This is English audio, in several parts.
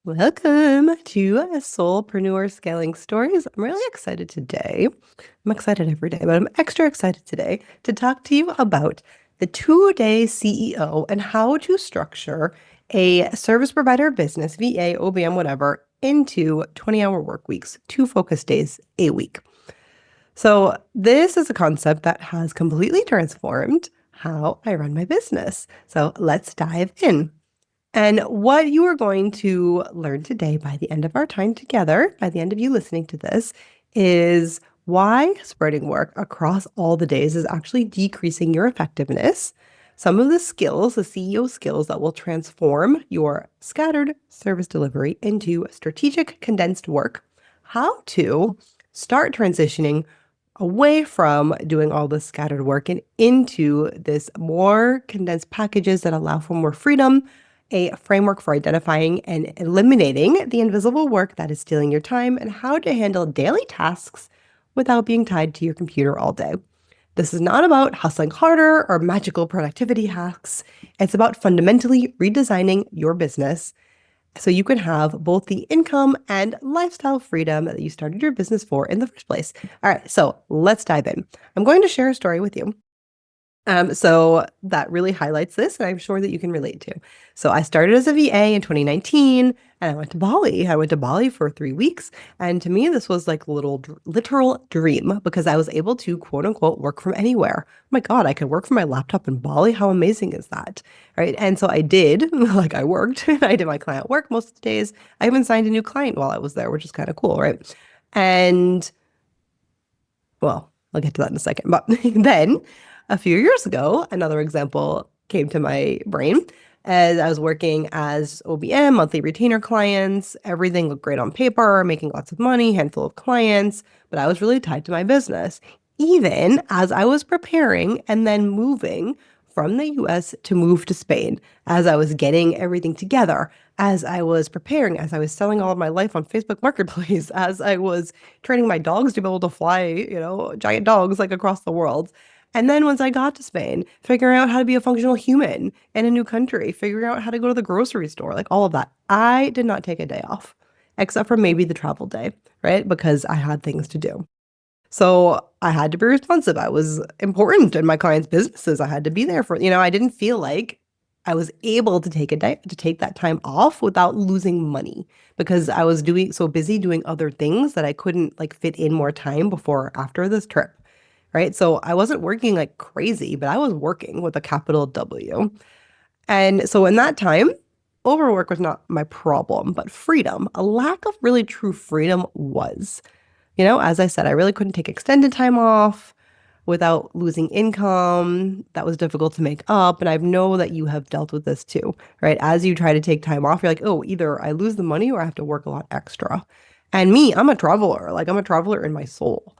Welcome to Soulpreneur Scaling Stories. I'm really excited today. I'm excited every day, but I'm extra excited today to talk to you about the 2-day CEO and how to structure a service provider business, VA, OBM, whatever, into 20-hour work weeks, 2 focus days a week. So this is a concept that has completely transformed how I run my business. So let's dive in. And what you are going to learn today by the end of our time together, by the end of you listening to this, is why spreading work across all the days is actually decreasing your effectiveness. Some of the skills, the CEO skills that will transform your scattered service delivery into strategic condensed work. How to start transitioning away from doing all this scattered work and into this more condensed packages that allow for more freedom, a framework for identifying and eliminating the invisible work that is stealing your time, and how to handle daily tasks without being tied to your computer all day. This is not about hustling harder or magical productivity hacks. It's about fundamentally redesigning your business so you can have both the income and lifestyle freedom that you started your business for in the first place. All right, so let's dive in. I'm going to share a story with you. So that really highlights this, and I'm sure that you can relate to. So I started as a VA in 2019, and I went to Bali. I went to Bali for 3 weeks, and to me, this was like a literal dream because I was able to quote unquote work from anywhere. Oh my God, I could work from my laptop in Bali. How amazing is that? Right? And so I did, like I worked. I did my client work most of the days. I even signed a new client while I was there, which is kind of cool, right? And well, I'll get to that in a second. But then a few years ago, another example came to my brain as I was working as OBM, monthly retainer clients. Everything looked great on paper, making lots of money, handful of clients, but I was really tied to my business. Even as I was preparing and then moving from the US to move to Spain, as I was getting everything together, as I was preparing, as I was selling all of my life on Facebook Marketplace, as I was training my dogs to be able to fly, giant dogs like across the world. And then once I got to Spain, figuring out how to be a functional human in a new country, figuring out how to go to the grocery store, like all of that. I did not take a day off, except for maybe the travel day, right? Because I had things to do. So I had to be responsive. I was important in my clients' businesses. I had to be there for, I didn't feel like I was able to take a day to take that time off without losing money because I was doing so busy doing other things that I couldn't like fit in more time before or after this trip. Right. So I wasn't working like crazy, but I was working with a capital W. And so in that time, overwork was not my problem, but freedom, a lack of really true freedom was. As I said, I really couldn't take extended time off without losing income. That was difficult to make up. And I know that you have dealt with this too, right? As you try to take time off, you're like, oh, either I lose the money or I have to work a lot extra. And me, I'm a traveler. Like I'm a traveler in my soul.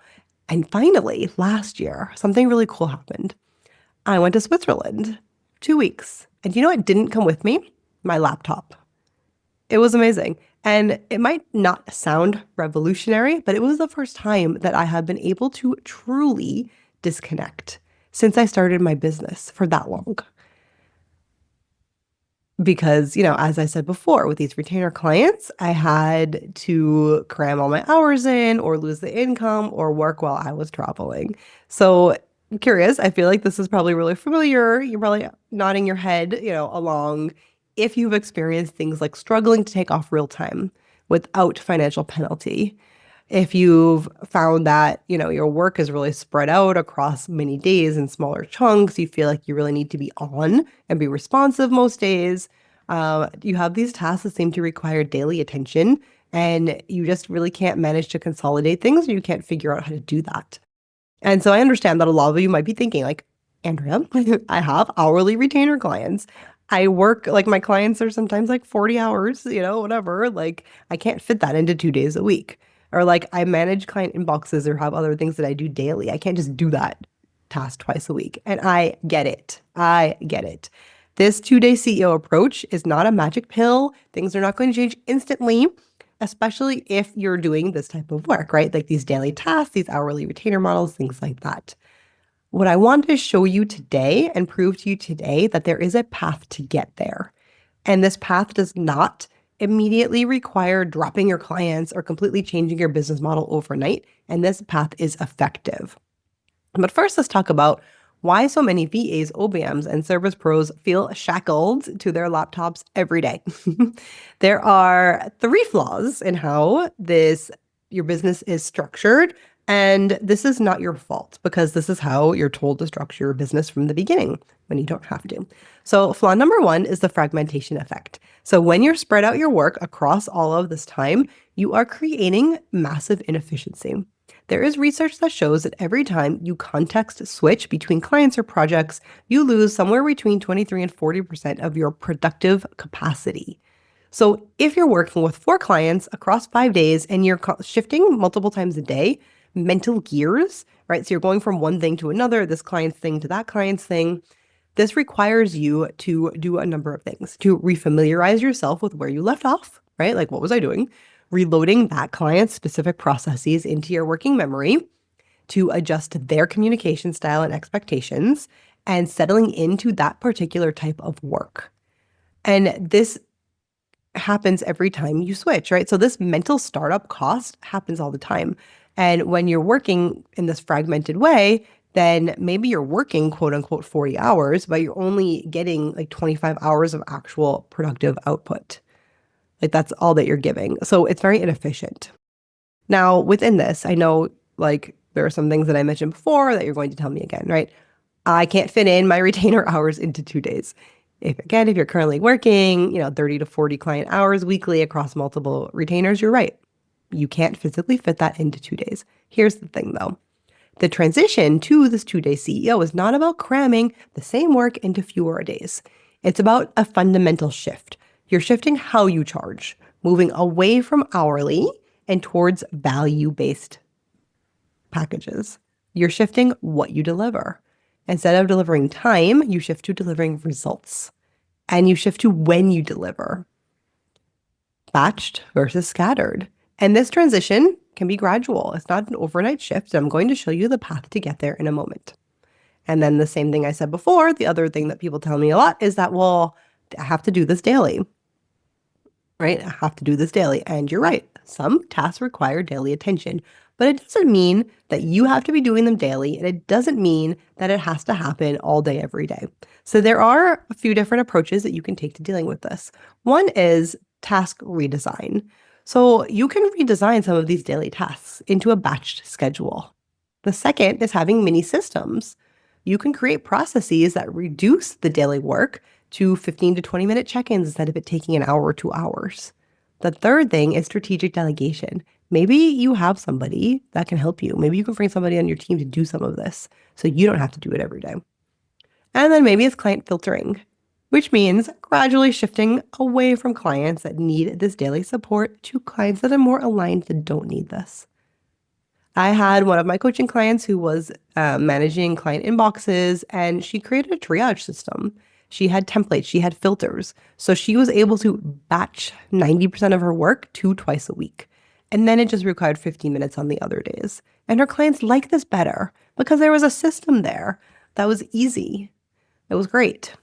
And finally, last year, something really cool happened. I went to Switzerland 2 weeks. And you know what didn't come with me? My laptop. It was amazing. And it might not sound revolutionary, but it was the first time that I have been able to truly disconnect since I started my business for that long. Because, as I said before, with these retainer clients, I had to cram all my hours in or lose the income or work while I was traveling. So I'm curious. I feel like this is probably really familiar. You're probably nodding your head, along if you've experienced things like struggling to take off real time without financial penalty. If you've found that, your work is really spread out across many days in smaller chunks, you feel like you really need to be on and be responsive most days. You have these tasks that seem to require daily attention, and you just really can't manage to consolidate things, or you can't figure out how to do that. And so I understand that a lot of you might be thinking like, Andrea, I have hourly retainer clients. I work like my clients are sometimes like 40 hours, whatever. Like I can't fit that into 2 days a week. Or like I manage client inboxes or have other things that I do daily. I can't just do that task twice a week. And I get it. I get it. This 2-day CEO approach is not a magic pill. Things are not going to change instantly, especially if you're doing this type of work, right? Like these daily tasks, these hourly retainer models, things like that. What I want to show you today and prove to you today that there is a path to get there. And this path does not immediately require dropping your clients or completely changing your business model overnight, and this path is effective. But first, let's talk about why so many VAs, OBMs, and service pros feel shackled to their laptops every day. There are 3 flaws in how your business is structured, and this is not your fault because this is how you're told to structure your business from the beginning when you don't have to. So flaw number 1 is the fragmentation effect. So when you're spread out your work across all of this time, you are creating massive inefficiency. There is research that shows that every time you context switch between clients or projects, you lose somewhere between 23 and 40% of your productive capacity. So if you're working with 4 clients across 5 days and you're shifting multiple times a day, mental gears, right? So you're going from one thing to another, this client's thing to that client's thing. This requires you to do a number of things, to refamiliarize yourself with where you left off, right? Like, what was I doing? Reloading that client's specific processes into your working memory to adjust their communication style and expectations and settling into that particular type of work. And this happens every time you switch, right? So this mental startup cost happens all the time. And when you're working in this fragmented way, then maybe you're working quote unquote 40 hours, but you're only getting like 25 hours of actual productive output. Like that's all that you're giving. So it's very inefficient. Now, within this, I know like there are some things that I mentioned before that you're going to tell me again, right? I can't fit in my retainer hours into 2 days. If you're currently working, 30 to 40 client hours weekly across multiple retainers, you're right. You can't physically fit that into 2 days. Here's the thing though. The transition to this 2-day CEO is not about cramming the same work into fewer days. It's about a fundamental shift. You're shifting how you charge, moving away from hourly and towards value-based packages. You're shifting what you deliver. Instead of delivering time, you shift to delivering results. And you shift to when you deliver. Batched versus scattered. And this transition can be gradual. It's not an overnight shift. I'm going to show you the path to get there in a moment. And then the same thing I said before, the other thing that people tell me a lot is that, well, I have to do this daily. Right? I have to do this daily. And you're right. Some tasks require daily attention, but it doesn't mean that you have to be doing them daily. And it doesn't mean that it has to happen all day, every day. So there are a few different approaches that you can take to dealing with this. One is task redesign. So you can redesign some of these daily tasks into a batched schedule. The second is having mini systems. You can create processes that reduce the daily work to 15 to 20 minute check-ins instead of it taking an hour or 2 hours. The third thing is strategic delegation. Maybe you have somebody that can help you. Maybe you can bring somebody on your team to do some of this so you don't have to do it every day. And then maybe it's client filtering, which means gradually shifting away from clients that need this daily support to clients that are more aligned that don't need this. I had one of my coaching clients who was managing client inboxes, and she created a triage system. She had templates, she had filters. So she was able to batch 90% of her work 2 a week. And then it just required 15 minutes on the other days. And her clients liked this better because there was a system there that was easy. It was great.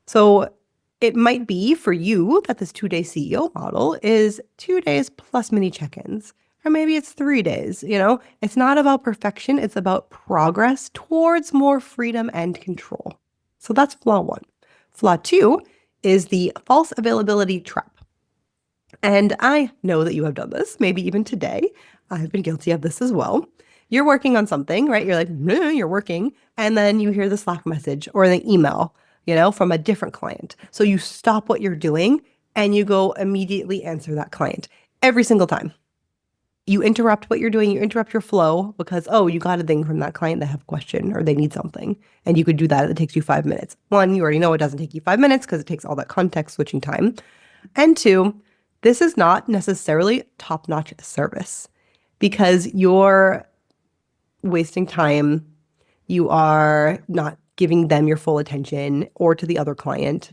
So it might be for you that this 2-day CEO model is 2 days plus mini check-ins. Or maybe it's 3 days, It's not about perfection. It's about progress towards more freedom and control. So that's flaw 1. Flaw 2 is the false availability trap. And I know that you have done this, maybe even today. I've been guilty of this as well. You're working on something, right? You're like, no, you're working. And then you hear the Slack message or the email, from a different client. So you stop what you're doing and you go immediately answer that client every single time. You interrupt what you're doing, you interrupt your flow because, you got a thing from that client, they have a question or they need something. And you could do that. It takes you 5 minutes. 1, you already know it doesn't take you 5 minutes because it takes all that context switching time. And 2, this is not necessarily top-notch service because you're wasting time. You are not giving them your full attention or to the other client,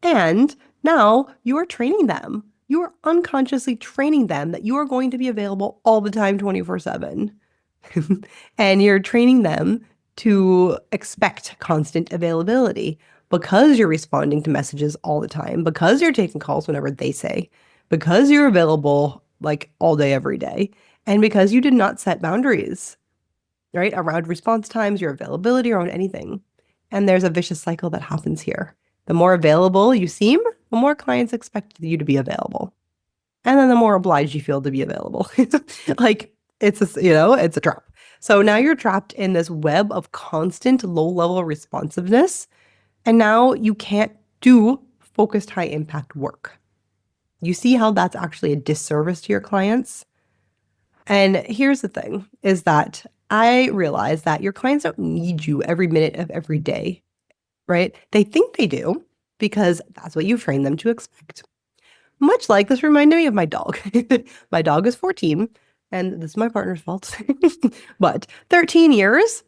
and now you are training them. You are unconsciously training them that you are going to be available all the time, 24/7. And you're training them to expect constant availability. because you're responding to messages all the time, because you're taking calls whenever they say, because you're available like all day, every day, and because you did not set boundaries, right, around response times, your availability, around anything. And there's a vicious cycle that happens here. The more available you seem, the more clients expect you to be available. And then the more obliged you feel to be available. Like it's it's a trap. So now you're trapped in this web of constant low-level responsiveness. And now you can't do focused high impact work. You see how that's actually a disservice to your clients? And here's the thing is that I realize that your clients don't need you every minute of every day, right? They think they do because that's what you've trained them to expect. Much like this reminded me of my dog. My dog is 14, and this is my partner's fault. But 13 years,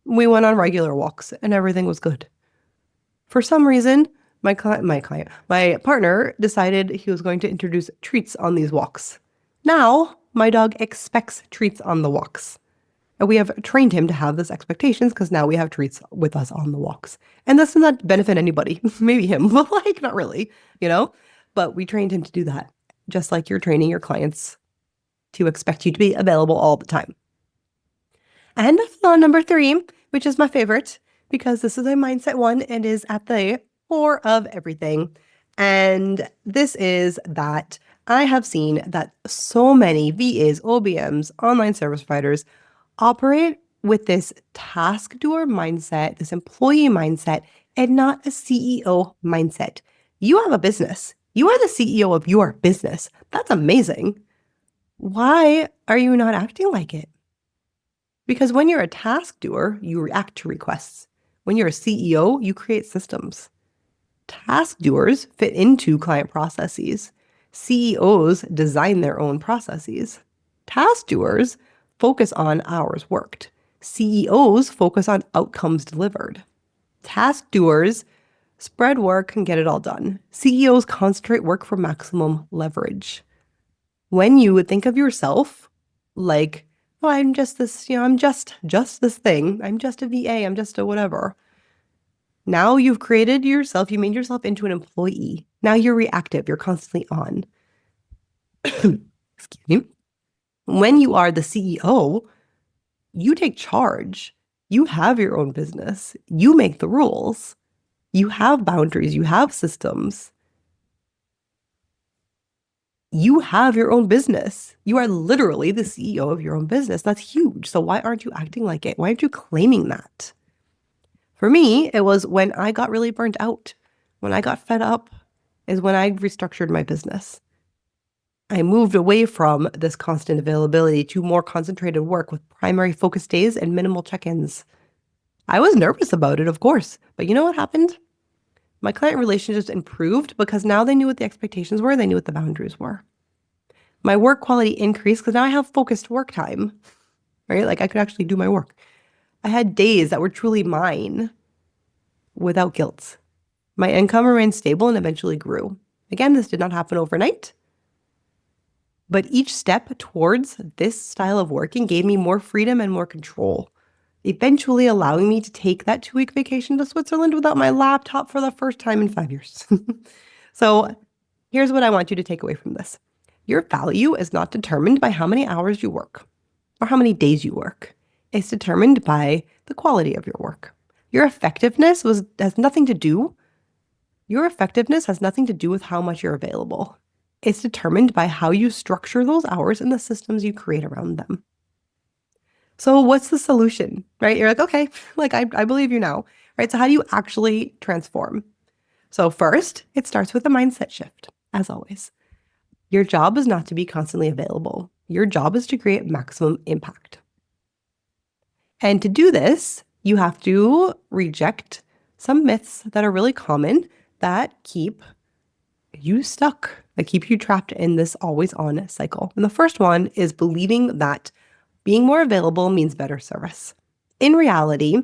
we went on regular walks and everything was good. For some reason, my partner decided he was going to introduce treats on these walks. Now, my dog expects treats on the walks. And we have trained him to have those expectations because now we have treats with us on the walks. And this does not benefit anybody, maybe him, but like not really, But we trained him to do that, just like you're training your clients to expect you to be available all the time. And number 3, which is my favorite, because this is a mindset one and is at the core of everything. And this is that I have seen that so many VAs, OBMs, online service providers operate with this task doer mindset, this employee mindset, and not a CEO mindset. You have a business. You are the CEO of your business. That's amazing. Why are you not acting like it? Because when you're a task doer, you react to requests. When you're a CEO, you create systems. Task doers fit into client processes. CEOs design their own processes. Task doers focus on hours worked. CEOs focus on outcomes delivered. Task doers spread work and get it all done. CEOs concentrate work for maximum leverage. When you would think of yourself like, oh, I'm just this, I'm just this thing. I'm just a VA. I'm just a whatever. Now you've created yourself. You made yourself into an employee. Now you're reactive. You're constantly on. Excuse me. When you are the CEO, you take charge. You have your own business. You make the rules. You have boundaries. You have systems. You have your own business. You are literally the CEO of your own business. That's huge. So why aren't you acting like it? Why aren't you claiming that? For me, it was when I got really burnt out. When I got fed up is when I restructured my business. I moved away from this constant availability to more concentrated work with primary focus days and minimal check-ins. I was nervous about it, of course, but you know what happened? My client relationships improved because now they knew what the expectations were, they knew what the boundaries were. My work quality increased because now I have focused work time, right? Like I could actually do my work. I had days that were truly mine without guilt. My income remained stable and eventually grew. Again, this did not happen overnight. But each step towards this style of working gave me more freedom and more control, eventually allowing me to take that 2-week vacation to Switzerland without my laptop for the first time in 5 years. So here's what I want you to take away from this. Your value is not determined by how many hours you work or how many days you work. It's determined by the quality of your work. Your effectiveness has nothing to do with how much you're available. It's determined by how you structure those hours and the systems you create around them. So what's the solution, right? You're like, okay, like I believe you now, right? So how do you actually transform? So first, it starts with a mindset shift, as always. Your job is not to be constantly available. Your job is to create maximum impact. And to do this, you have to reject some myths that are really common that keep you stuck, that keep you trapped in this always on cycle. And the first one is believing that being more available means better service. In reality,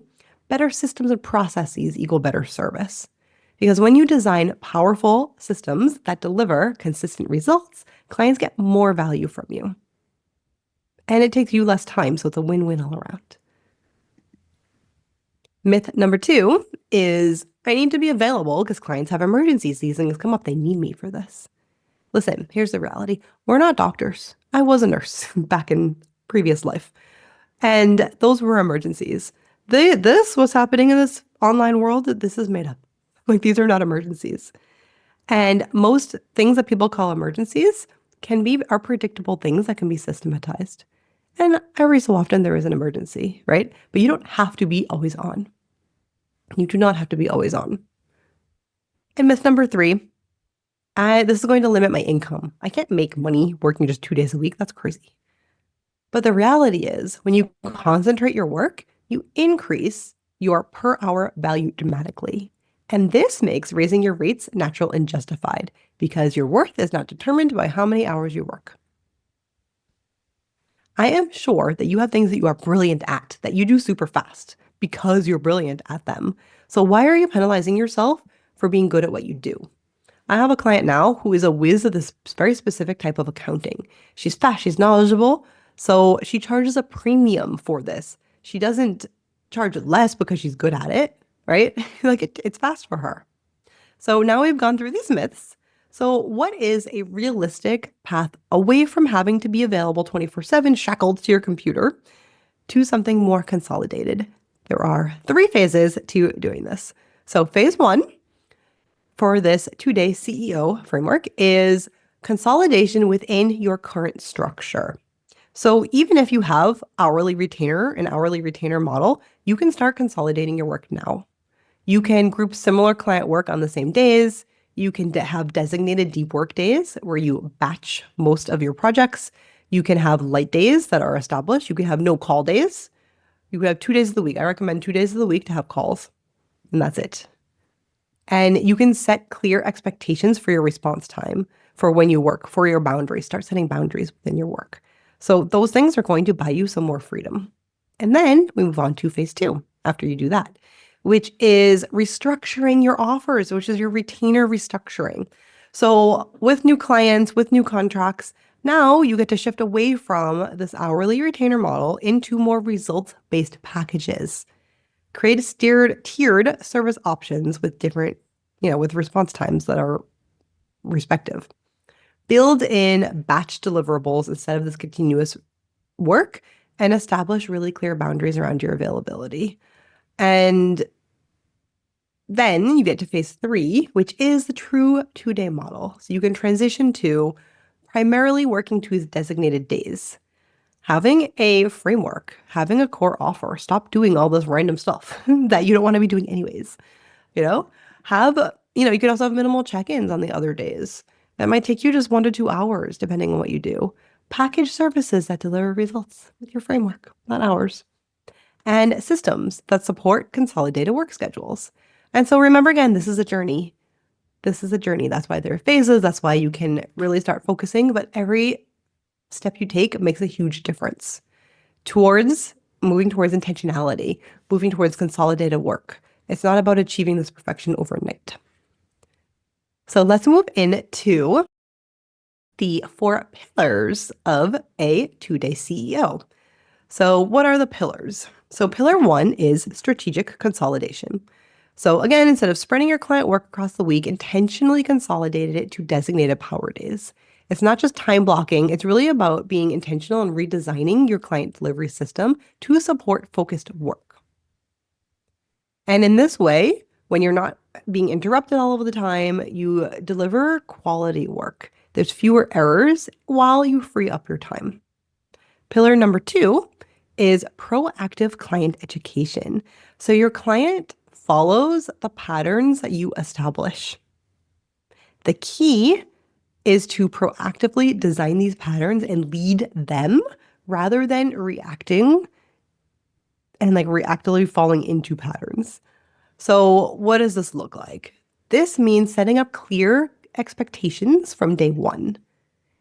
better systems and processes equal better service. Because when you design powerful systems that deliver consistent results, clients get more value from you. And it takes you less time, so it's a win-win all around. Myth number 2 is I need to be available because clients have emergencies. These things come up. They need me for this. Listen, here's the reality. We're not doctors. I was a nurse back in previous life. And those were emergencies. This was happening in this online world. This is made up. Like these are not emergencies. And most things that people call emergencies are predictable things that can be systematized. And every so often there is an emergency, right? But you don't have to be always on. You do not have to be always on. And myth number 3, this is going to limit my income. I can't make money working just 2 days a week. That's crazy. But the reality is when you concentrate your work, you increase your per hour value dramatically. And this makes raising your rates natural and justified because your worth is not determined by how many hours you work. I am sure that you have things that you are brilliant at, that you do super fast because you're brilliant at them. So why are you penalizing yourself for being good at what you do? I have a client now who is a whiz of this very specific type of accounting. She's fast, she's knowledgeable, so she charges a premium for this. She doesn't charge less because she's good at it, right? It's fast for her. So now we've gone through these myths. So what is a realistic path away from having to be available 24/7, shackled to your computer, to something more consolidated? There are 3 phases to doing this. So phase 1 for this 2-day CEO framework is consolidation within your current structure. So even if you have an hourly retainer model, you can start consolidating your work now. You can group similar client work on the same days. You can have designated deep work days where you batch most of your projects. You can have light days that are established. You can have no call days. You can have 2 days of the week. I recommend 2 days of the week to have calls, and that's it. And you can set clear expectations for your response time, for when you work, for your boundaries. Start setting boundaries within your work. So those things are going to buy you some more freedom. And then we move on to phase 2 after you do that, which is restructuring your offers, which is your retainer restructuring. So with new clients, with new contracts, now you get to shift away from this hourly retainer model into more results-based packages. Create tiered service options with different, with response times that are respective. Build in batch deliverables instead of this continuous work and establish really clear boundaries around your availability. And then you get to phase 3, which is the true 2-day model. So you can transition to primarily working to designated days. Having a framework, having a core offer, stop doing all this random stuff that you don't want to be doing anyways. You could also have minimal check-ins on the other days. That might take you just 1 to 2 hours, depending on what you do. Package services that deliver results with your framework, not hours. And systems that support consolidated work schedules. And so remember again, this is a journey. This is a journey. That's why there are phases. That's why you can really start focusing. But every step you take makes a huge difference towards moving towards intentionality, moving towards consolidated work. It's not about achieving this perfection overnight. So let's move into the 4 pillars of a 2-day CEO. So what are the pillars? So pillar 1 is strategic consolidation. So again, instead of spreading your client work across the week, intentionally consolidated it to designated power days. It's not just time blocking. It's really about being intentional and redesigning your client delivery system to support focused work. And in this way, when you're not being interrupted all over the time, you deliver quality work. There's fewer errors while you free up your time. Pillar number 2 is proactive client education. So your client follows the patterns that you establish. The key is to proactively design these patterns and lead them rather than reacting and reactively falling into patterns. So what does this look like? This means setting up clear expectations from day 1.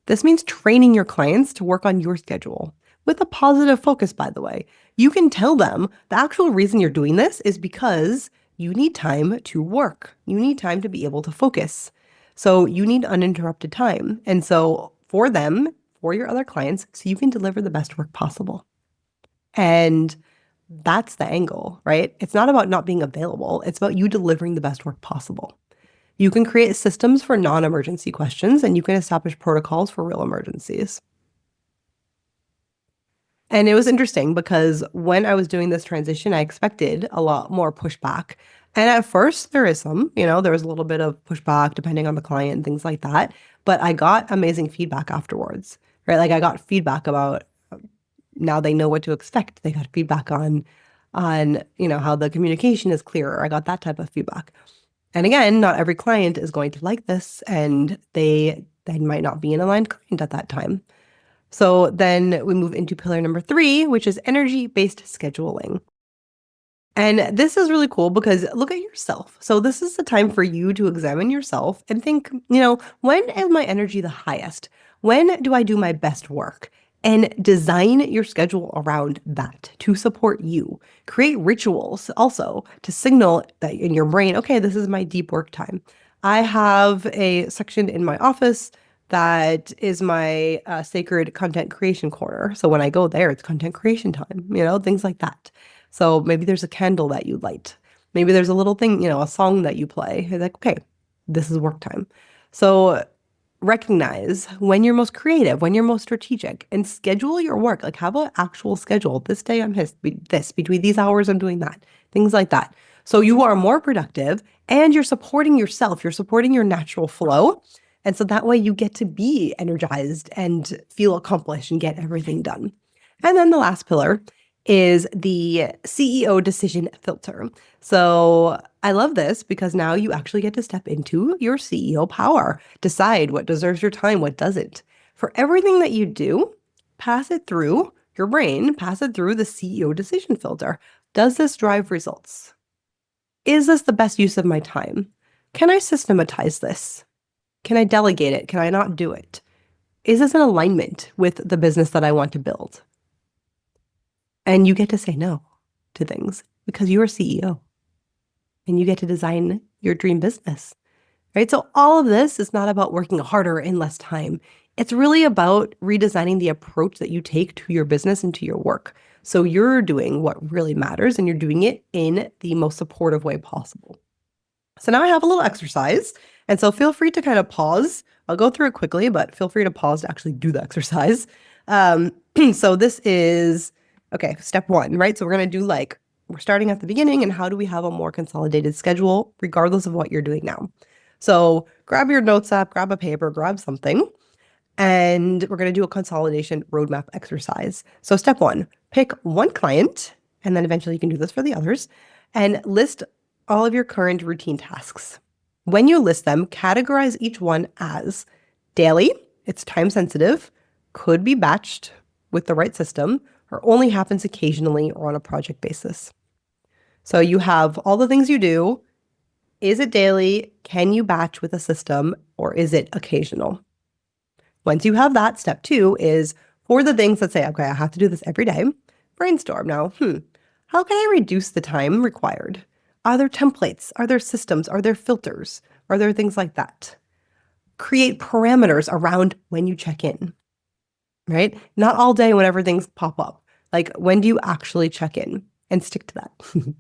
This means training your clients to work on your schedule with a positive focus, by the way. You can tell them the actual reason you're doing this is because you need time to work. You need time to be able to focus. So you need uninterrupted time. And so for them, for your other clients, so you can deliver the best work possible. And That's the angle, right? It's not about not being available. It's about you delivering the best work possible. You can create systems for non-emergency questions, and you can establish protocols for real emergencies. And it was interesting because when I was doing this transition, I expected a lot more pushback. And at first, there is some, there was a little bit of pushback depending on the client and things like that. But I got amazing feedback afterwards, right? Like I got feedback about now they know what to expect. They got feedback on how the communication is clearer. I got that type of feedback. And again, not every client is going to like this, and they might not be an aligned client at that time. So then we move into pillar number 3, which is energy-based scheduling. And this is really cool because look at yourself. So this is the time for you to examine yourself and think, when is my energy the highest? When do I do my best work? And design your schedule around that to support you. Create rituals also to signal that in your brain, okay, this is my deep work time. I have a section in my office that is my sacred content creation corner. So when I go there, it's content creation time, things like that. So maybe there's a candle that you light. Maybe there's a little thing, a song that you play. It's like, okay, this is work time. So recognize when you're most creative, when you're most strategic, and schedule your work. Like have an actual schedule. This day I'm this, between these hours I'm doing that, things like that. So you are more productive and you're supporting yourself. You're supporting your natural flow. And so that way you get to be energized and feel accomplished and get everything done. And then the last pillar is the CEO decision filter. So I love this because now you actually get to step into your CEO power, decide what deserves your time, what doesn't. For everything that you do, pass it through your brain, pass it through the CEO decision filter. Does this drive results? Is this the best use of my time? Can I systematize this? Can I delegate it? Can I not do it? Is this in alignment with the business that I want to build? And you get to say no to things because you're a CEO and you get to design your dream business, right? So all of this is not about working harder in less time. It's really about redesigning the approach that you take to your business and to your work. So you're doing what really matters and you're doing it in the most supportive way possible. So now I have a little exercise. And so feel free to kind of pause. I'll go through it quickly, but feel free to pause to actually do the exercise. So this is, okay, step 1, right? So we're going to do we're starting at the beginning and how do we have a more consolidated schedule regardless of what you're doing now. So grab your notes app, grab a paper, grab something, and we're going to do a consolidation roadmap exercise. So step 1, pick one client, and then eventually you can do this for the others, and list all of your current routine tasks. When you list them, categorize each one as daily, it's time sensitive, could be batched with the right system, or only happens occasionally or on a project basis. So you have all the things you do. Is it daily? Can you batch with a system, or is it occasional? Once you have that, step 2 is for the things that say, okay, I have to do this every day, brainstorm now. How can I reduce the time required? Are there templates? Are there systems? Are there filters? Are there things like that? Create parameters around when you check in, right? Not all day whenever things pop up. Like when do you actually check in, and stick to that?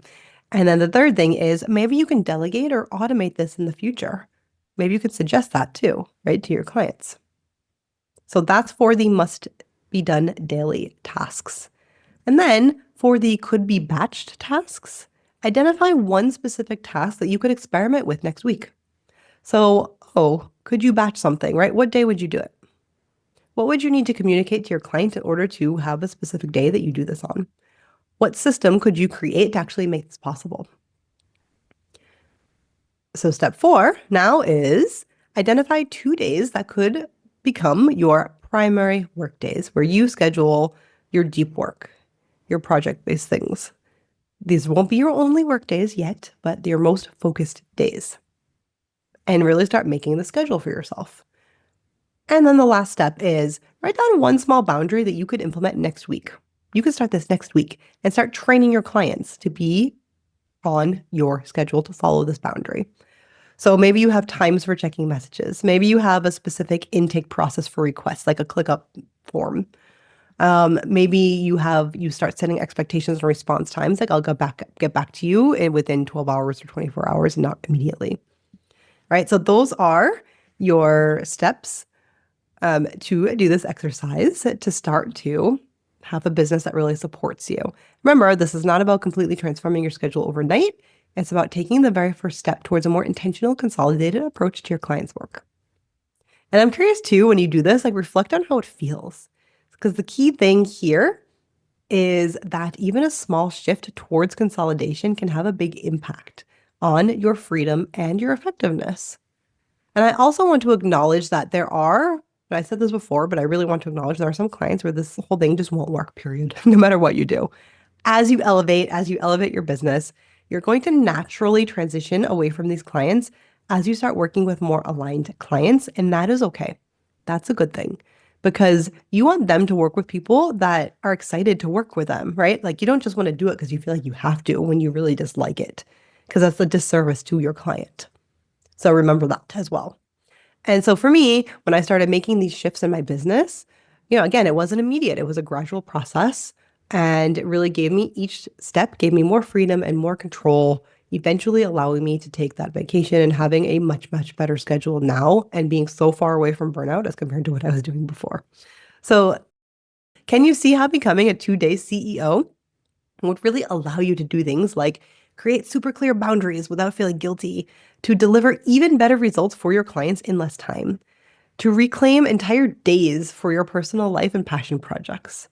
And then the third thing is maybe you can delegate or automate this in the future. Maybe you could suggest that too, right, to your clients. So that's for the must be done daily tasks. And then for the could be batched tasks, identify one specific task that you could experiment with next week. So, could you batch something, right? What day would you do it? What would you need to communicate to your client in order to have a specific day that you do this on? What system could you create to actually make this possible? So step 4 now is identify 2 days that could become your primary work days where you schedule your deep work, your project-based things. These won't be your only work days yet, but your most focused days. And really start making the schedule for yourself. And then the last step is write down one small boundary that you could implement next week. You can start this next week and start training your clients to be on your schedule to follow this boundary. So maybe you have times for checking messages. Maybe you have a specific intake process for requests, like a ClickUp form. Maybe you start setting expectations and response times, like I'll get back to you within 12 hours or 24 hours, not immediately. Right? So those are your steps to do this exercise to start to have a business that really supports you. Remember, this is not about completely transforming your schedule overnight. It's about taking the very first step towards a more intentional, consolidated approach to your clients' work. And I'm curious too, when you do this, like reflect on how it feels. Because the key thing here is that even a small shift towards consolidation can have a big impact on your freedom and your effectiveness. And I also want to acknowledge that I said this before, but I really want to acknowledge there are some clients where this whole thing just won't work, period, no matter what you do. As you elevate your business, you're going to naturally transition away from these clients as you start working with more aligned clients. And that is okay. That's a good thing because you want them to work with people that are excited to work with them, right? Like you don't just want to do it because you feel like you have to when you really dislike it, because that's a disservice to your client. So remember that as well. And so for me, when I started making these shifts in my business, again, it wasn't immediate. It was a gradual process. And it really each step gave me more freedom and more control, eventually allowing me to take that vacation and having a much, much better schedule now and being so far away from burnout as compared to what I was doing before. So can you see how becoming a 2-day CEO would really allow you to do things like create super clear boundaries without feeling guilty, to deliver even better results for your clients in less time, to reclaim entire days for your personal life and passion projects,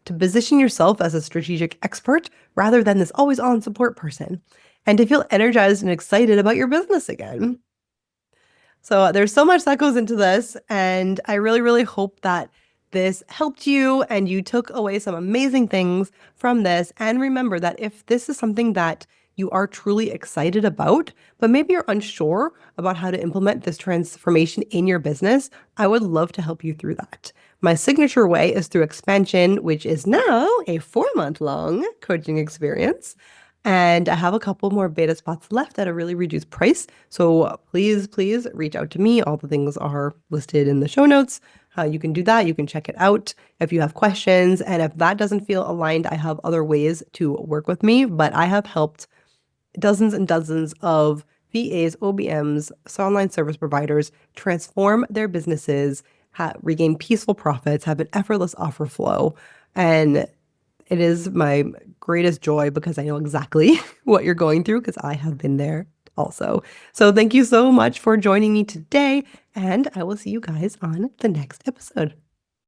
to position yourself as a strategic expert rather than this always on support person, and to feel energized and excited about your business again. So there's so much that goes into this, and I really, really hope that this helped you and you took away some amazing things from this. And remember that if this is something that you are truly excited about, but maybe you're unsure about how to implement this transformation in your business, I would love to help you through that. My signature way is through Expansion, which is now a 4-month-long coaching experience. And I have a couple more beta spots left at a really reduced price. So please, please reach out to me. All the things are listed in the show notes. You can do that. You can check it out if you have questions. And if that doesn't feel aligned, I have other ways to work with me. But I have helped dozens and dozens of VAs, OBMs, online service providers transform their businesses, regain peaceful profits, have an effortless offer flow. And it is my greatest joy because I know exactly what you're going through because I have been there also. So thank you so much for joining me today, and I will see you guys on the next episode.